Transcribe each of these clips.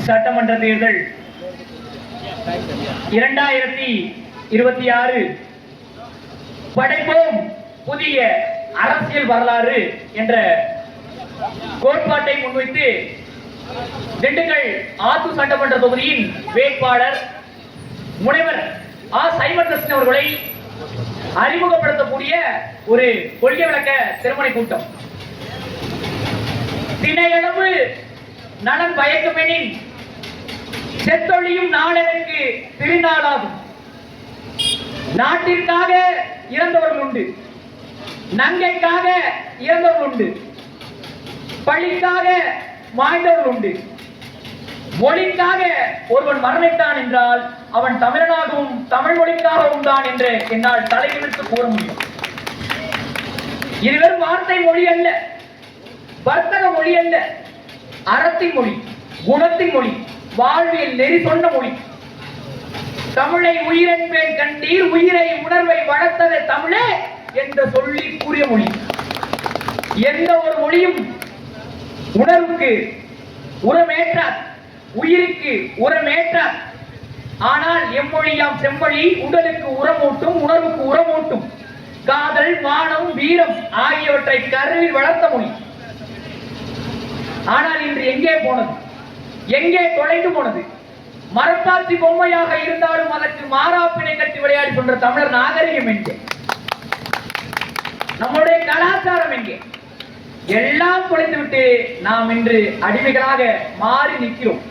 சட்டமன்ற தேர்தல் 2026 படைப்போம் புதிய அரசியல் வரலாறு என்ற கோட்பாட்டை முன்வைத்து திண்டுக்கல் ஆத்தூர் சட்டமன்ற தொகுதியின் வேட்பாளர் முனைவர் ஆ. சைமன் அவர்களை அறிமுகப்படுத்தக்கூடிய ஒரு கொள்கை விளக்க திருமண கூட்டம். திணையளவு நலன் பயக்குமெனின் செத்தொழியும் நாளெனக்கு திருநாளாகும். நாட்டிற்காக இறந்தவர்கள் உண்டு, நங்கைக்காக இறந்தவர்கள் உண்டு, பள்ளிக்காக மாய்ந்தவர்கள் உண்டு. மொழிக்காக ஒருவன் மரணித்தான் என்றால் அவன் தமிழனாகவும் தமிழ் மொழிக்காகவும் தான் என்று என்னால் தலைநிமிர்த்து கூற முடியும். இது வெறும் வார்த்தை மொழி அல்ல, வர்த்தக மொழி அல்ல, அறத்தின் மொழி, குணத்தின் மொழி, வாழ்வியல் நெறி சொன்ன மொழி. தமிழை உயிரென்பேன் கண்டீர், உயிரை உணர்வை வளர்த்தது தமிழே என்ற சொல்லி கூறிய மொழி. எந்த ஒரு மொழியும் உணர்வுக்கு உரமேற்றார், உயிருக்கு உரமேற்றார். ஆனால் எம்மொழியாம் செம்மொழி உடலுக்கு உரமூட்டும், உணர்வுக்கு உரமூட்டும். காதல், மானம், வீரம் ஆகியவற்றை கருவில் வளர்த்த மொழி. ஆனால் இன்று எங்கே போனது, எங்கே தொலைந்து போனது? மரப்பாச்சி பொம்மையாக இருந்தாலும் அதற்கு மாறாப்பினை கட்டி விளையாடி கொண்ட தமிழர் நாகரிகம் எங்கே? நம்முடைய கலாச்சாரம் எங்கே? எல்லாம் குறைந்துவிட்டு நாம் இன்று அடிமைகளாக மாறி நிற்கிறோம்.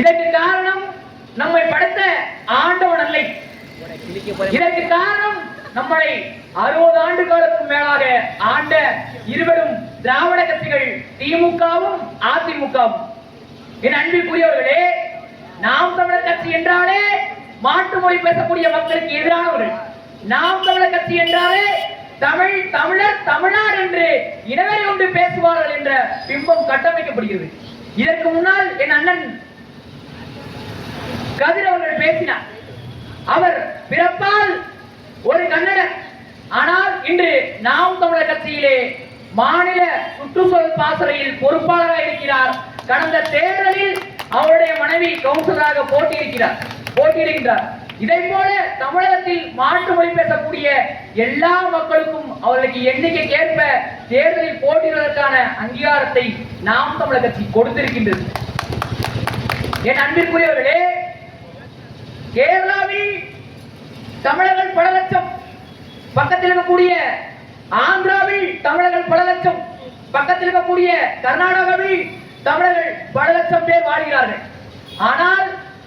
இதற்கு காரணம் நம்மை படைத்த ஆண்டவன் அல்ல. இதற்கு காரணம் நம்மளை 60 ஆண்டு காலத்துக்கு மேலாக ஆண்ட இருவரும் திராவிட கட்சிகள் திமுகவும் அதிமுகவும். என் அன்பிற்குரியவர்களே, நாம் தமிழர் கட்சி என்றாலே மாற்று மொழி பேசக்கூடிய மக்களுக்கு எதிரானவர்கள். நாம் தமிழர் கட்சி என்றாலே தமிழ், தமிழர், தமிழ்நாடு என்று இனவெறி ஒன்று பேசுவார்கள் என்ற பிம்பம் கட்டமைக்கப்படுகிறது. இதற்கு முன்னால் என் அண்ணன் கதிர் அவர்கள் பேசினார். அவர் பிறப்பால் ஒரு கன்னடர், ஆனால் இன்று நாம் தமிழர் கட்சியிலே மாநில சுற்றுச்சூழல் பாசறையில் பொறுப்பாளராக இருக்கிறார். கடந்த தேர்தலில் அவருடைய மனைவி கவுன்சிலராக போட்டியிடுகிறார். இதை போல தமிழகத்தில் மாற்று மொழி பேசக்கூடிய எல்லா மக்களுக்கும் அவர்களுக்கு எண்ணிக்கைக்கு ஏற்ப தேர்தலில் போட்டியிடுவதற்கான அங்கீகாரத்தை நாம் தமிழர் கட்சி கொடுத்திருக்கின்றது. என் அன்பிற்குரியவர்களே, கேரளாவில் தமிழர்கள் பல லட்சம், பக்கத்தில் இருக்கக்கூடிய ஆந்திராவில் தமிழர்கள் பல லட்சம், பக்கத்தில் இருக்கக்கூடிய கர்நாடகாவில் தமிழர்கள் பல லட்சம் பேர் வாழ்கிறார்கள். ஆனால்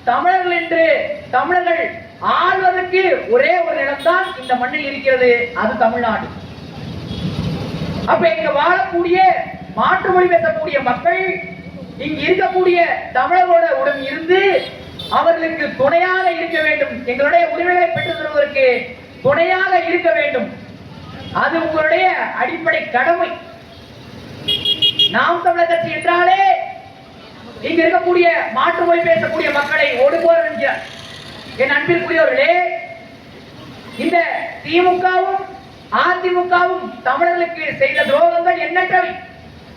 தமிழர்கள் என்று தமிழர்கள் ஆள்வதற்கு ஒரே ஒரு இடம்தான் இந்த மண்ணில் இருக்கிறது, அது தமிழ்நாடு. அப்ப இங்க வாழக்கூடிய மாற்று மொழி பேசக்கூடிய மக்கள் இங்கு இருக்கக்கூடிய தமிழர்களோட உடன் இருந்து அவர்களுக்கு துணையாக இருக்க வேண்டும். எங்களுடைய உரிமைகளை பெற்றுத் தருவதற்கு துணையாக இருக்க வேண்டும். அது உங்களுடைய அடிப்படை கடமை. நாம் தமிழர் கட்சி என்றாலே இங்க இருக்கக்கூடிய மாற்று மொழி பேசக்கூடிய மக்களை ஒடுக்குவார் என்கிறார். என் அன்பிற்குரியவர்களே, இந்த திமுகவும் அதிமுகவும் தமிழர்களுக்கு செய்த துரோகங்கள் எண்ணற்றவை.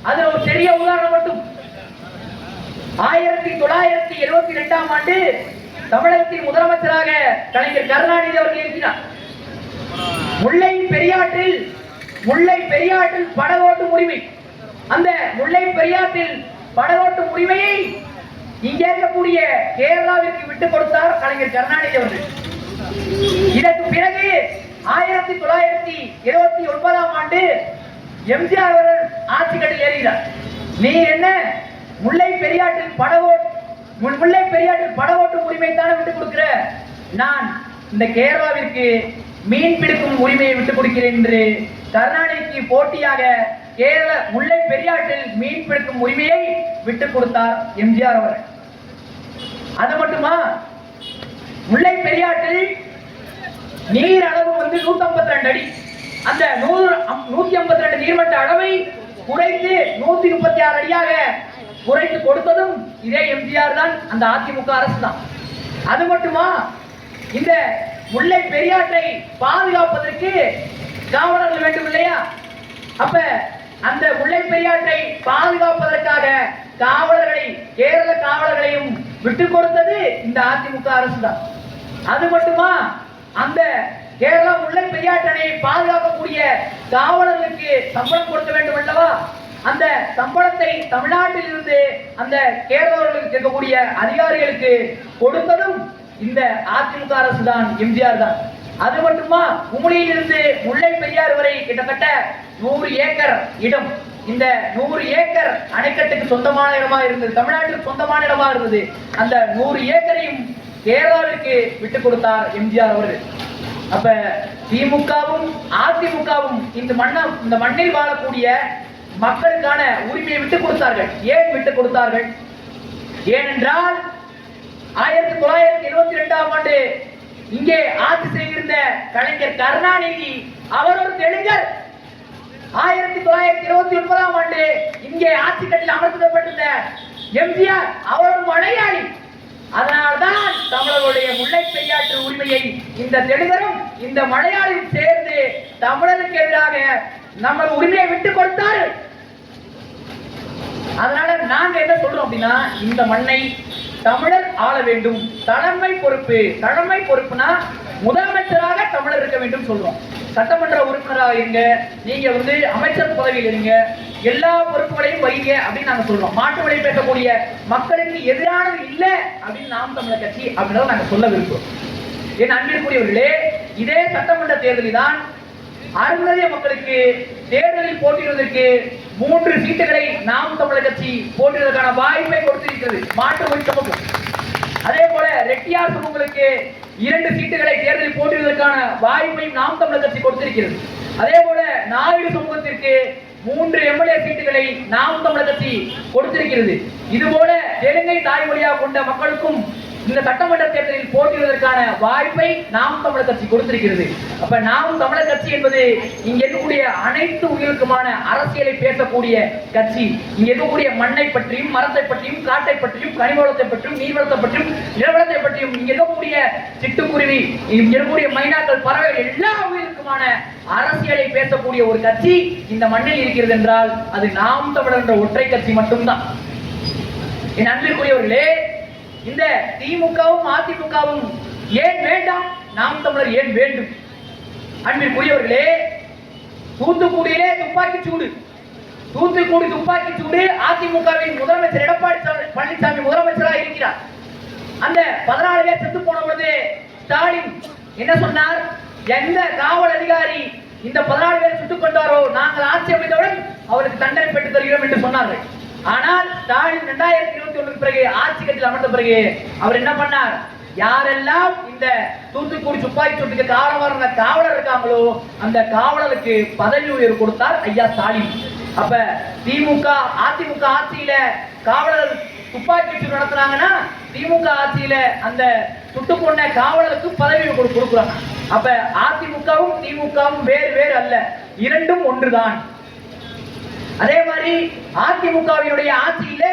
அதுல ஒரு பெரிய உதாரணம் மட்டும். 1972ஆம் ஆண்டு தமிழகத்தின் முதலமைச்சராக கலைஞர் கருணாநிதி அவர்கள் இருக்கிறார். முல்லை பெரியாற்றில் படகோட்டும் உரிமை, அந்த முல்லை பெரியாற்றில் படகோட்டும் உரிமையை இங்கே இருக்கக்கூடிய கேரளாவிற்கு விட்டுக் கொடுத்தார் கலைஞர் கருணாநிதி அவர்கள். இதற்கு பிறகு 1929ஆம் ஆண்டு எம்ஜிஆர் அவர்கள் ஆட்சி கட்டில் ஏறுகிறார். நீ என்ன முல்லை பெரியாற்றில் படகோட்டும் உரிமை தானே விட்டுக் கொடுக்கிற? நான் இந்த கேரளாவிற்கு மீன் பிடிக்கும் உரிமையை விட்டுக் கொடுக்கிறேன் என்று கருணாநிதிக்கு போட்டியாக முல்லை பெரியாற்றில் மீன் பிடிக்கும் உரிமையை விட்டுக் கொடுத்தார் எம்ஜிஆர் அவர்கள். அது மட்டுமா, முல்லை பெரியாற்றில் நீர் அளவு 152 அடி, அந்த 152 நீர்மட்ட அளவை குறைத்து 136 அடியாக குறைத்து கொடுத்ததும் இதே எம்ஜிஆர் தான், அந்த அதிமுக அரசு தான். அது மட்டுமா, இந்த முல்லை பெரியாற்றை பாதுகாப்பதற்கு காவலர்கள் வேண்டும் இல்லையா? அப்ப அந்த முல்லை பெரியாற்றை பாதுகாப்பதற்காக காவலர்களை கேரள காவலர்களையும் விட்டு கொடுத்தது இந்த அதிமுக அரசு தான். அது மட்டுமா, அந்த கேரளா முல்லை பெரியாறு அணையை பாதுகாக்கக்கூடிய காவலர்களுக்கு சம்பளம் கொடுக்க வேண்டும் அல்லவா? அந்த சம்பளத்தை தமிழ்நாட்டில் இருந்து அந்த கேரளர்களுக்கு இருக்கக்கூடிய அதிகாரிகளுக்கு கொடுத்ததும் இந்த அதிமுக அரசு தான், எம்ஜிஆர் தான். அது மட்டுமா, குமுளியில் இருந்து முல்லை பெரியாறு வரை கிட்டத்தட்ட 100 ஏக்கர் இடம், இந்த 100 ஏக்கர் அணைக்கட்டுக்கு சொந்தமான இடமா இருந்தது, தமிழ்நாட்டுக்கு சொந்தமான இடமா இருந்தது. அந்த 100 ஏக்கரையும் கேரளாவிற்கு விட்டு கொடுத்தார் எம்ஜிஆர் அவர்கள். அப்ப திமுகவும் அதிமுகவும் இந்த மண்ணில் வாழக்கூடிய மக்களுக்கான உரிமையை விட்டுக் கொடுத்தார்கள். ஏன் விட்டுக் கொடுத்தார்கள்? ஏனென்றால் 1972ஆம் ஆண்டு இங்கே ஆட்சி செய்திருந்த கலைஞர் கருணாநிதி அவர் ஒரு தெலுங்கர். 1929ஆம் ஆண்டு இங்கே ஆட்சி கட்டில் அமர்த்தப்பட்டிருந்த எம்ஜிஆர் அவர் ஒரு மலையாளி. அதனால்தான் தமிழர்களுடைய முல்லை பெரியாற்று உரிமையை இந்த தெலுங்கரும் இந்த மலையாளியும் சேர்ந்து தமிழருக்கு எதிராக நம்ம உரிமையை விட்டுக் கொடுத்தார்கள். அதனால நாங்க என்ன சொல்றோம் அப்படின்னா, இந்த மண்ணை தமிழர் ஆள வேண்டும். தலைமை பொறுப்புனா முதலமைச்சராக தமிழர் இருக்க வேண்டும் சொல்றோம். சட்டமன்ற உறுப்பினராக இருங்க, நீங்க அமைச்சர் பதவியில் இருங்க, எல்லா பொறுப்புகளையும் வைங்க அப்படின்னு நாங்க சொல்றோம். மாற்று வழி பேசக்கூடிய மக்களுக்கு எதிரானது இல்லை அப்படின்னு நாம் தமிழர் கட்சி அப்படின்றத நாங்க சொல்ல விரும்புகிறோம். என் அன்பிற்குரியவர்களே, இதே சட்டமன்ற தேர்தலில் தான் அருந்ததிய மக்களுக்கு தேர்தலில் போட்டியிடுவதற்கு 3 சீட்டுகளை நாம் தமிழர் கட்சி போட்டியிடுவதற்கான வாய்ப்பை கொடுத்திருக்கிறது, மாற்று மொழி சமூகம். அதே போல ரெட்டியார் சமூகங்களுக்கு 2 சீட்டுகளை தேர்தலில் போட்டியிடுவதற்கான வாய்ப்பையும் நாம் தமிழர் கட்சி கொடுத்திருக்கிறது. அதே போல நாயுடு சமூகத்திற்கு 3 எம்எல்ஏ சீட்டுகளை நாம் தமிழர் கட்சி கொடுத்திருக்கிறது. இதுபோல தெலுங்கை தாய்மொழியாக கொண்ட மக்களுக்கும் இந்த சட்டமன்ற தேர்தலில் போட்டியிடுவதற்கான வாய்ப்பை நாம் தமிழர் கட்சி கொடுத்திருக்கிறது. அப்ப நாம் தமிழர் கட்சி என்பது இங்க இருக்கக்கூடிய அனைத்து உயிர்களுக்குமான அரசியலை பேசக்கூடிய கட்சி. இங்க இருக்கக்கூடிய மண்ணை பற்றியும், மரத்தை பற்றியும், காட்டை பற்றியும், கனிமவளத்தை பற்றியும், நீர்வளத்தை பற்றியும், நிலவளத்தை பற்றியும், இங்க இருக்கக்கூடிய சிட்டுக்குருவி, இங்க இருக்கக்கூடிய மைனாக்கள், பறவைகள், எல்லா உயிர்களுக்குமான அரசியலை பேசக்கூடிய ஒரு கட்சி இந்த மண்ணில் இருக்கிறது என்றால் அது நாம் தமிழர் என்ற ஒற்றை கட்சி மட்டும்தான். என் அன்பிற்குரியவர்களே, இந்த திமுகவும் அதிமுகவும் ஏன் வேண்டாம், நாம் தமிழர் ஏன் வேண்டும்? அன்பிற்குரியவர்களே, தூத்துக்குடியிலே துப்பாக்கி சூடு, அதிமுகவின் முதலமைச்சர் எடப்பாடி பழனிசாமி முதலமைச்சராக இருக்கிறார். அந்த 14 பேர் செத்து போன பொழுது ஸ்டாலின் என்ன சொன்னார்? எந்த காவல் அதிகாரி இந்த 14 பேர் சுட்டுக் கொண்டாரோ நாங்கள் ஆட்சி அமைத்தவுடன் அவருக்கு தண்டனை பெற்று தருகிறோம் என்று சொன்னார்கள். ஆனால் ஸ்டாலின் 2021 பிறகு ஆட்சி கட்சியில் அமர்ந்த பிறகு அவர் என்ன பண்ணார்? யாரெல்லாம் இந்த தூத்துக்குடி துப்பாக்கி சூட்டுக்கு காவலர் காவலர் இருக்காங்களோ அந்த காவலருக்கு பதவி உயர்வு கொடுத்தார் ஐயா ஸ்டாலின். அப்ப திமுக அதிமுக ஆட்சியில காவலர் துப்பாக்கி சூடு நடத்துறாங்கன்னா திமுக ஆட்சியில அந்த சுட்டு கொண்ட காவலருக்கு பதவி கொடுக்குறாங்க. அப்ப அதிமுகவும் திமுகவும் வேறு அல்ல, இரண்டும் ஒன்றுதான். அதே மாதிரி அதிமுகவினுடைய ஆட்சியில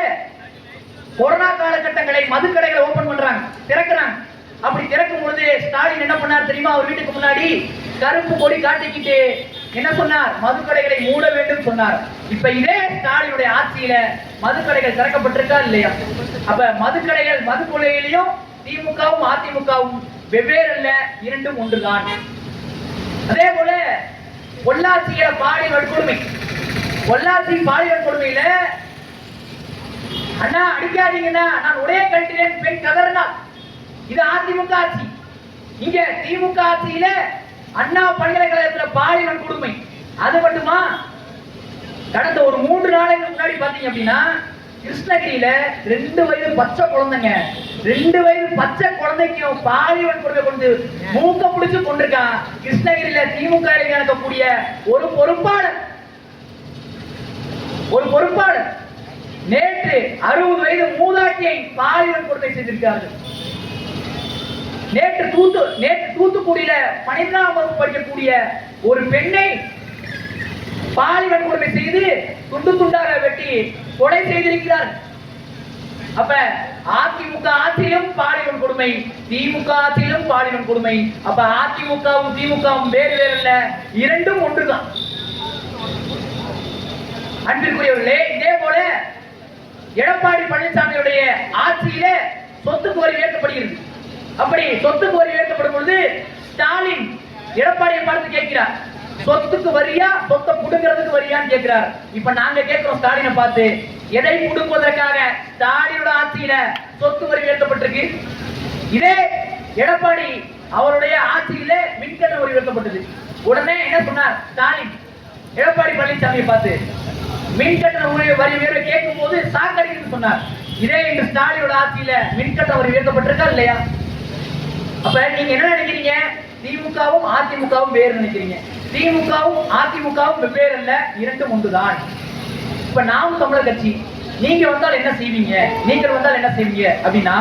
கொரோனா காலகட்டங்களை மதுக்கடைகளை ஓபன் பண்றாங்க, திறக்கிறாங்க. அப்படி திறக்கும் பொழுது ஸ்டாலின் என்ன பண்ணார் தெரியுமா? அவர் வீட்டுக்கு முன்னாடி கருப்பு கொடி காட்டிக்கிட்டு என்ன சொன்னார்? மதுக்கடைகளை மூட வேண்டும் சொன்னார். இப்ப இதே ஸ்டாலினுடைய ஆட்சியில மதுக்கடைகள் திறக்கப்பட்டிருக்கா இல்லையா? அப்ப மதுக்கடைகள், மது கொள்கையிலையும் திமுகவும் அதிமுகவும் வெவ்வேறு அல்ல, இரண்டும் ஒன்றுதான். அதே போல பொள்ளாச்சியில பாலியல் வன்கொடுமை, பொள்ளாச்சி பாலியல் கொடுமையில அண்ணா அடிக்காதீங்கன்னா நான் உடைய கழட்டினேன் பெண் கதறினார். இது அதிமுக ஆட்சி. இங்க திமுக ஆட்சியில அண்ணா பல்கலைக்கழகத்தில் பாலியல் கொடுமை. அது மட்டுமா, கடந்த ஒரு 3 நாளைக்கு முன்னாடி பாத்தீங்க அப்படின்னா கிருஷ்ணகிரியில 2 வயது பச்சை குழந்தைங்க, 2 வயது பச்சை குழந்தைக்கும் பாலியல் கொடுமை கொண்டு மூக்க பிடிச்சு கொண்டிருக்கான். கிருஷ்ணகிரியில திமுக இருக்கக்கூடிய ஒரு பொறுப்பாளர் நேற்று 60 வயது மூதாட்டியை பாலியல் கொடுமை செய்திருக்கிறார்கள். நேற்று தூத்துக்குடியில 12ஆம் வகுப்பு படிக்கக்கூடிய ஒரு பெண்ணை பாலியல் கொடுமை செய்து துண்டு துண்டாக வெட்டி கொலை செய்திருக்கிறார். அப்ப அதிமுக ஆட்சியிலும் பாலியல் கொடுமை, திமுக ஆட்சியிலும் பாலியல் கொடுமை. அப்ப அதிமுகவும் திமுகவும் வேறு அல்ல, இரண்டும் ஒன்றுதான். அன்பிற்குரியவர்களே, இதே போல எடப்பாடி பழனிசாமியுடைய ஆட்சியிலே சொத்துக்கு வரி உயர்த்தப்படுகிறது. அப்படி சொத்துக்கு வரி உயர்த்தப்படும் பொழுது ஸ்டாலின் எடப்பாடியை பார்த்து கேட்கிறார், சொத்துக்கு வரியா சொத்தை புடுங்கிறதுக்கு வரியான்னு கேட்கிறார். இப்ப நாங்க கேட்கிறோம் ஸ்டாலினை பார்த்து, எதை புடுங்குவதற்காக ஸ்டாலினோட ஆட்சியில சொத்து வரி உயர்த்தப்பட்டிருக்கு? இதே எடப்பாடி அவருடைய ஆட்சியில மின்கட்டண வரி உயர்த்தப்பட்டது. உடனே என்ன சொன்னார் ஸ்டாலின் எடப்பாடி பழனிசாமியை பார்த்து, மின்கட்டண வரி உயர்வை கேட்கும் போது சாக்கடிக்குன்னு சொன்னார். இதே இந்த ஸ்டாலினோட ஆட்சியில மின்கட்டண வரி உயர்த்தப்பட்டிருக்கா இல்லையா? அப்ப நீங்க என்ன நினைக்கிறீங்க? திமுகவும் அதிமுகவும் வேறு நினைக்கிறீங்க. திமுகவும் அதிமுகவும் வெவ்வேறு அல்ல, இரண்டும் ஒன்றுதான். இப்ப நாம் தமிழர் கட்சி நீங்க வந்தால் என்ன செய்வீங்க, நீங்கள் வந்தால் என்ன செய்வீங்க அப்படின்னா,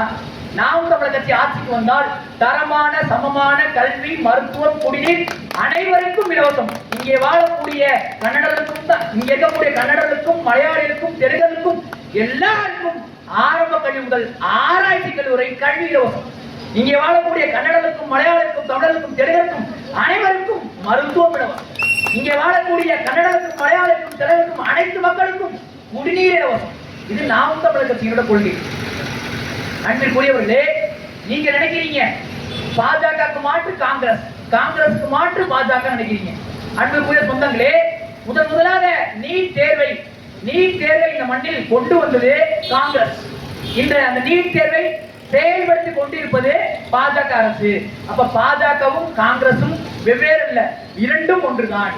நாம் தமிழர் கட்சி ஆட்சிக்கு வந்தால் தரமான சமமான கல்வி, மருத்துவம், குடிநீர் அனைவருக்கும் இலவசம். இங்கே வாழக்கூடிய கன்னடர்களுக்கும் தான், இங்க இருக்கக்கூடிய கன்னடர்களுக்கும் மலையாளிகளுக்கும் தெலுங்கர்களுக்கும் எல்லாருக்கும் ஆரம்ப கல்வி முதல் ஆராய்ச்சி கல்லூரி கல்வி இலவசம். இங்கே வாழக்கூடிய கன்னடர்களுக்கும் மலையாளிகளுக்கும் தமிழர்களுக்கும் தெலுங்கருக்கும் அனைவருக்கும் மருத்துவம் இலவசம். இங்கே வாழக்கூடிய கன்னடர்களுக்கும் மலையாளிகளுக்கும் தெலுங்கருக்கும் அனைத்து மக்களுக்கும் குடிநீர் இலவசம். இது நாம் தமிழர் கட்சியோட கொள்கை. அன்பிற்குரியவர்களே, நீங்க நினைக்கிறீங்க பாஜகவுக்கு மாற்று காங்கிரஸ், காங்கிரஸுக்கு மாற்று பாஜக நினைக்கிறீங்க. அன்பிற்குரிய சொந்தங்களே, முதலாக நீட் தேர்வை இந்த மண்ணில் கொண்டு வந்தது காங்கிரஸ். இந்த அந்த நீட் தேர்வை செயல்படுத்தி கொண்டிருப்பது பாஜக அரசு. அப்ப பாஜகவும் காங்கிரசும் வெவ்வேறு அல்ல, இரண்டும் ஒன்றுதான்.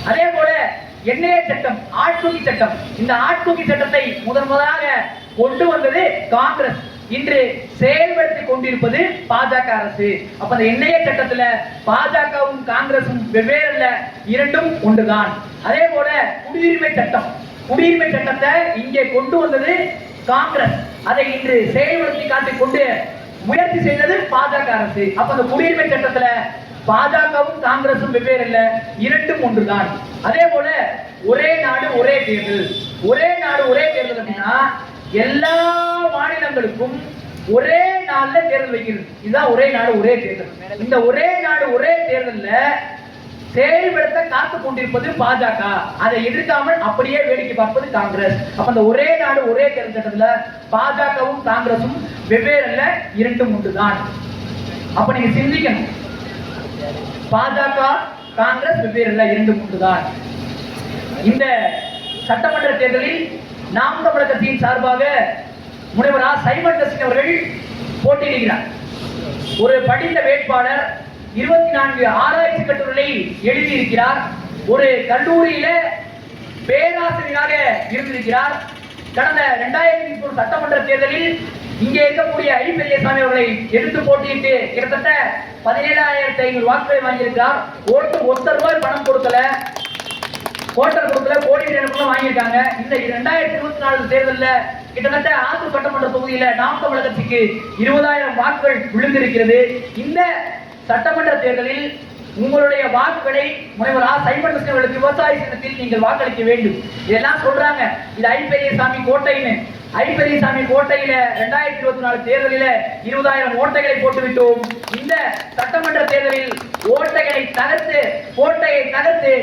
அதே போல என்ஐஏ சட்டம், ஆட்கொகி சட்டம், இந்த ஆட்கொகி சட்டத்தை முதலாக கொண்டு வந்தது காங்கிரஸ். இன்று செயல்படுத்தி கொண்டிருப்பது பாஜக அரசு. அப்ப அந்த என்ஐஏ சட்டத்துல பாஜகவும் காங்கிரசும் வெவ்வேறு அல்ல, இரண்டும் ஒன்றுதான். அதே போல குடியுரிமை சட்டம், குடியுரிமை சட்டத்தை இங்கே கொண்டு வந்தது காங்கிரஸ். அதை இன்று செயல்படுத்தி காட்டிக் கொண்டு முயற்சி செய்தது பாஜக அரசு. அப்ப அந்த குடியுரிமை சட்டத்துல பாஜகவும் காங்கிரசும் வெவ்வேறு அல்ல, இரண்டும் ஒன்றுதான். அதே போல ஒரே நாடு ஒரே தேர்தல், ஒரே நாடு ஒரே தேர்தல் அப்படின்னா எல்லா மாநிலங்களுக்கும் ஒரே நாள்ல தேர்தல் வைக்கிறது. இதுதான் ஒரே நாடு ஒரே தேர்தல். இந்த ஒரே நாடு ஒரே தேர்தல்ல செயல்படுத்த காத்து கொண்டிருப்பது பாஜக. அதை எதிர்க்காமல் அப்படியே வேடிக்கை பார்ப்பது காங்கிரஸ். அப்ப அந்த ஒரே நாடு ஒரே தேர்தல் சட்டத்துல பாஜகவும் காங்கிரசும் வெவ்வேறு அல்ல, இரண்டும் ஒன்றுதான். அப்ப நீங்க சிந்திக்கணும், பாஜக காங்கிரஸ் வெவ்வேறு அல்ல, இரண்டும் ஒன்றுதான். இந்த சட்டமன்ற தேர்தலில் நாம் தமிழர் கட்சியின் சார்பாக முனைவர் சைமன் டெஸ்டின் அவர்கள் போட்டியிடுகிறார். ஒரு படித்த வேட்பாளர் 24 ஆராய்ச்சி கட்டுரைகளை எழுதியிருக்கிறார். ஒரு கல்லூரியில பேராசிரியராக இருந்திருக்கிறார். கடந்த 2003 சட்டமன்ற தேர்தலில் இங்கே இருக்கக்கூடிய ஐ பெரியசாமி அவர்களை எதிர்த்து போட்டியிட்டு கிட்டத்தட்ட 17,500 வாக்குகளை வாங்கியிருக்கிறார். ஓட்டு ₹1 பணம் கொடுக்கல, கோட்டர் கொடுக்கல, கோடி வாங்கியிருக்காங்க. இந்த 2024 தேர்தலில் கிட்டத்தட்ட ஆத்தூர் சட்டமன்ற தொகுதியில நாம் தமிழர் கட்சிக்கு 20,000 வாக்குகள் விழுந்திருக்கிறது. இந்த சட்டமன்ற தேர்தலில் உங்களுடைய வாக்குகளை முனைவர் சைமன் டெஸ்டின் அவர்களுக்கு விவசாய சின்னத்தில் நீங்கள் வாக்களிக்க வேண்டும். இதெல்லாம் சொல்றாங்க, இது ஐ பெரியசாமி கோட்டைன்னு. ஐ பெரியசாமி கோட்டையில 2024 தேர்தலில 20,000 ஓட்டைகளை போட்டுவிட்டோம். இந்த சட்டமன்ற தேர்தலில் ஓட்டைகளை தகர்த்து, கோட்டையை தகர்த்து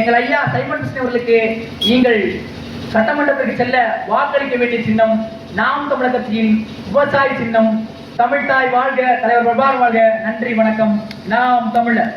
எங்கள் ஐயா சைமன் டெஸ்டின் அவர்களுக்கு நீங்கள் சட்டமன்றத்திற்கு செல்ல வாக்களிக்க வேண்டிய சின்னம் நாம் தமிழர் கட்சியின் விவசாய சின்னம். தமிழ்தாய் வாழ்க, தலைவர் பிரபாகர் வாழ்க. நன்றி, வணக்கம். நாம் தமிழர்.